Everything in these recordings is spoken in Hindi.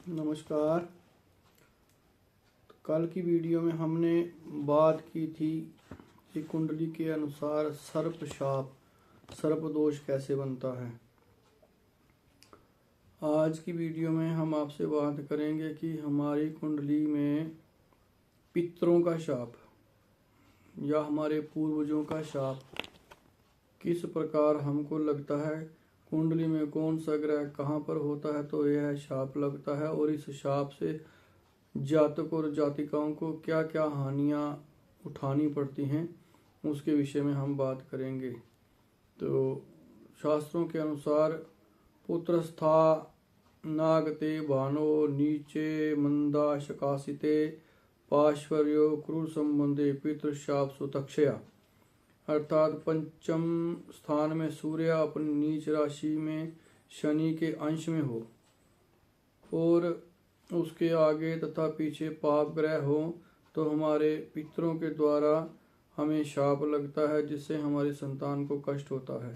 नमस्कार। कल की वीडियो में हमने बात की थी कि कुंडली के अनुसार सर्प शाप सर्प दोष कैसे बनता है। आज की वीडियो में हम आपसे बात करेंगे कि हमारी कुंडली में पितरों का शाप या हमारे पूर्वजों का शाप किस प्रकार हमको लगता है, कुंडली में कौन सा ग्रह कहाँ पर होता है तो यह शाप लगता है, और इस शाप से जातक और जातिकाओं को क्या क्या हानियाँ उठानी पड़ती हैं उसके विषय में हम बात करेंगे। तो शास्त्रों के अनुसार पुत्रस्था नागते भानो नीचे मंदा शकासिते पाश्वर्यो क्रूर संबंधे पितृशाप सुतक्षया, अर्थात पंचम स्थान में सूर्य अपनी नीच राशि में शनि के अंश में हो और उसके आगे तथा पीछे पाप ग्रह हो तो हमारे पितरों के द्वारा हमें शाप लगता है, जिससे हमारी संतान को कष्ट होता है।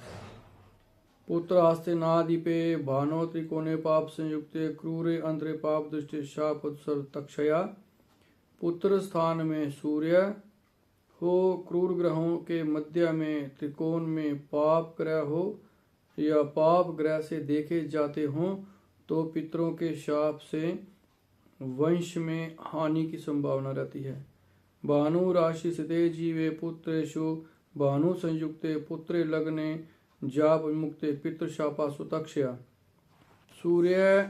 पुत्र आस्ते नादीपे भानो त्रिकोणे पाप संयुक्ते क्रूरे अंतरे पाप दृष्टि शाप तक्षया, पुत्र स्थान में सूर्य हो, क्रूर ग्रहों के मध्य में त्रिकोण में पाप ग्रह हो या पाप ग्रह से देखे जाते हों तो पितरों के शाप से वंश में हानि की संभावना रहती है। भानु राशि स्थिते जीवे पुत्रेषु भानु संयुक्ते पुत्रे लग्ने जाप मुक्ते पितृशापा सुतक्षया, सूर्य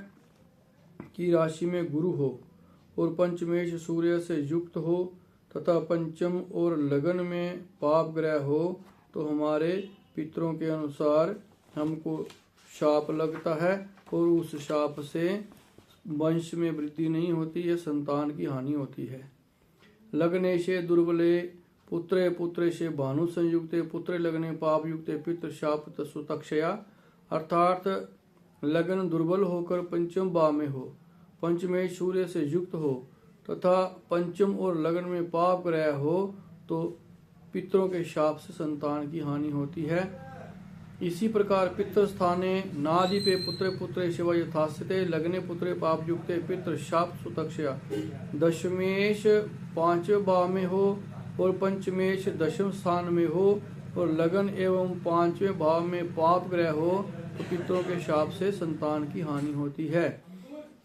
की राशि में गुरु हो और पंचमेश सूर्य से युक्त हो तथा पंचम और लगन में पाप ग्रह हो तो हमारे पितरों के अनुसार हमको शाप लगता है और उस शाप से वंश में वृद्धि नहीं होती है, संतान की हानि होती है। लग्नेशे दुर्बले पुत्रे पुत्रेशे भानु संयुक्ते पुत्रे लगने पाप युक्ते पितृशाप सुतक्षया, अर्थात लगन दुर्बल होकर पंचम भाव में हो, पंचमेश सूर्य से युक्त हो तथा पंचम और लगन में पाप ग्रह हो तो पितरों के शाप से संतान की हानि होती है। इसी प्रकार पितृ स्थाने नादीपे पुत्रे पुत्रे शिव यथास्थिते लगने पुत्रे पाप युक्ते पितृ शाप सुतक्षया, दशमेश पांचवें भाव में हो और पंचमेश दशम स्थान में हो और लगन एवं पांचवें भाव में पाप ग्रह हो तो पितरों के शाप से संतान की हानि होती है।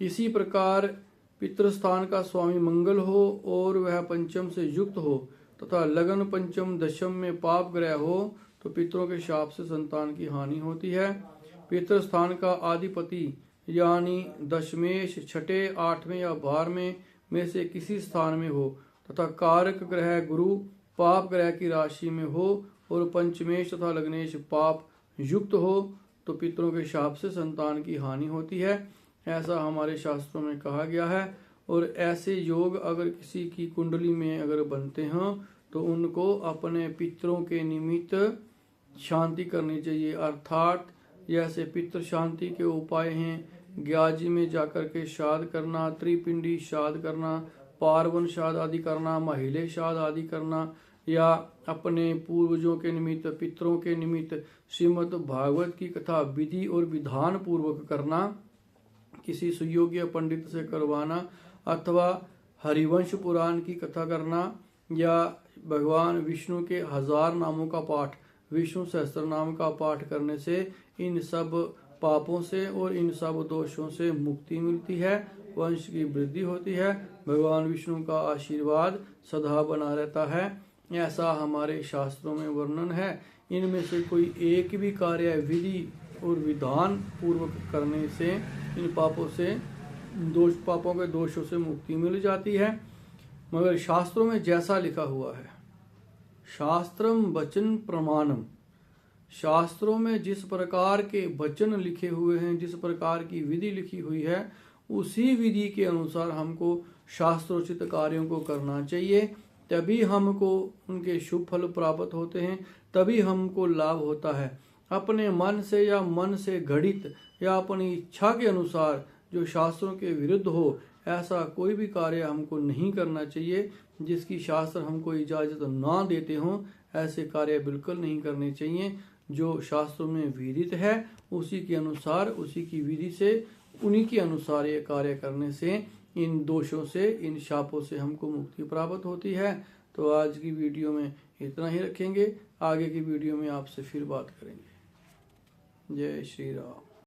इसी प्रकार पितृस्थान का स्वामी मंगल हो और वह पंचम से युक्त हो तथा लगन पंचम दशम में पाप ग्रह हो तो पितरों के शाप से संतान की हानि होती है। पितृस्थान का आधिपति यानी दशमेश छठे आठवें या 12वें में से किसी स्थान में हो तथा कारक ग्रह गुरु पाप ग्रह की राशि में हो और पंचमेश तथा लग्नेश पाप युक्त हो तो पितरों के शाप से संतान की हानि होती है, ऐसा हमारे शास्त्रों में कहा गया है। और ऐसे योग अगर किसी की कुंडली में अगर बनते हैं तो उनको अपने पितरों के निमित्त शांति करनी चाहिए, अर्थात जैसे पितृ शांति के उपाय हैं ग्याजी में जाकर के श्राद्ध करना, त्रिपिंडी श्राद्ध करना, पार्वन श्राद्ध आदि करना, महिले श्राद्ध आदि करना, या अपने पूर्वजों के निमित्त पितरों के निमित्त श्रीमद् भागवत की कथा विधि और विधान पूर्वक करना, किसी सुयोग्य पंडित से करवाना अथवा हरिवंश पुराण की कथा करना या भगवान विष्णु के 1000 नामों का पाठ, विष्णु सहस्त्र नाम का पाठ करने से इन सब पापों से और इन सब दोषों से मुक्ति मिलती है, वंश की वृद्धि होती है, भगवान विष्णु का आशीर्वाद सदा बना रहता है, ऐसा हमारे शास्त्रों में वर्णन है। इनमें से कोई एक भी कार्य विधि और विधान पूर्वक करने से इन पापों से पापों के दोषों से मुक्ति मिल जाती है। मगर शास्त्रों में जैसा लिखा हुआ है, शास्त्रम वचन प्रमाणम, शास्त्रों में जिस प्रकार के वचन लिखे हुए हैं, जिस प्रकार की विधि लिखी हुई है, उसी विधि के अनुसार हमको शास्त्रोचित कार्यों को करना चाहिए, तभी हमको उनके शुभ फल प्राप्त होते हैं, तभी हमको लाभ होता है। अपने मन से या मन से घड़ित या अपनी इच्छा के अनुसार जो शास्त्रों के विरुद्ध हो ऐसा कोई भी कार्य हमको नहीं करना चाहिए। जिसकी शास्त्र हमको इजाजत ना देते हों ऐसे कार्य बिल्कुल नहीं करने चाहिए। जो शास्त्रों में विदित है उसी के अनुसार, उसी की विधि से, उन्हीं के अनुसार ये कार्य करने से इन दोषों से, इन शापों से हमको मुक्ति प्राप्त होती है। तो आज की वीडियो में इतना ही रखेंगे, आगे की वीडियो में आपसे फिर बात करेंगे। जय श्री राम।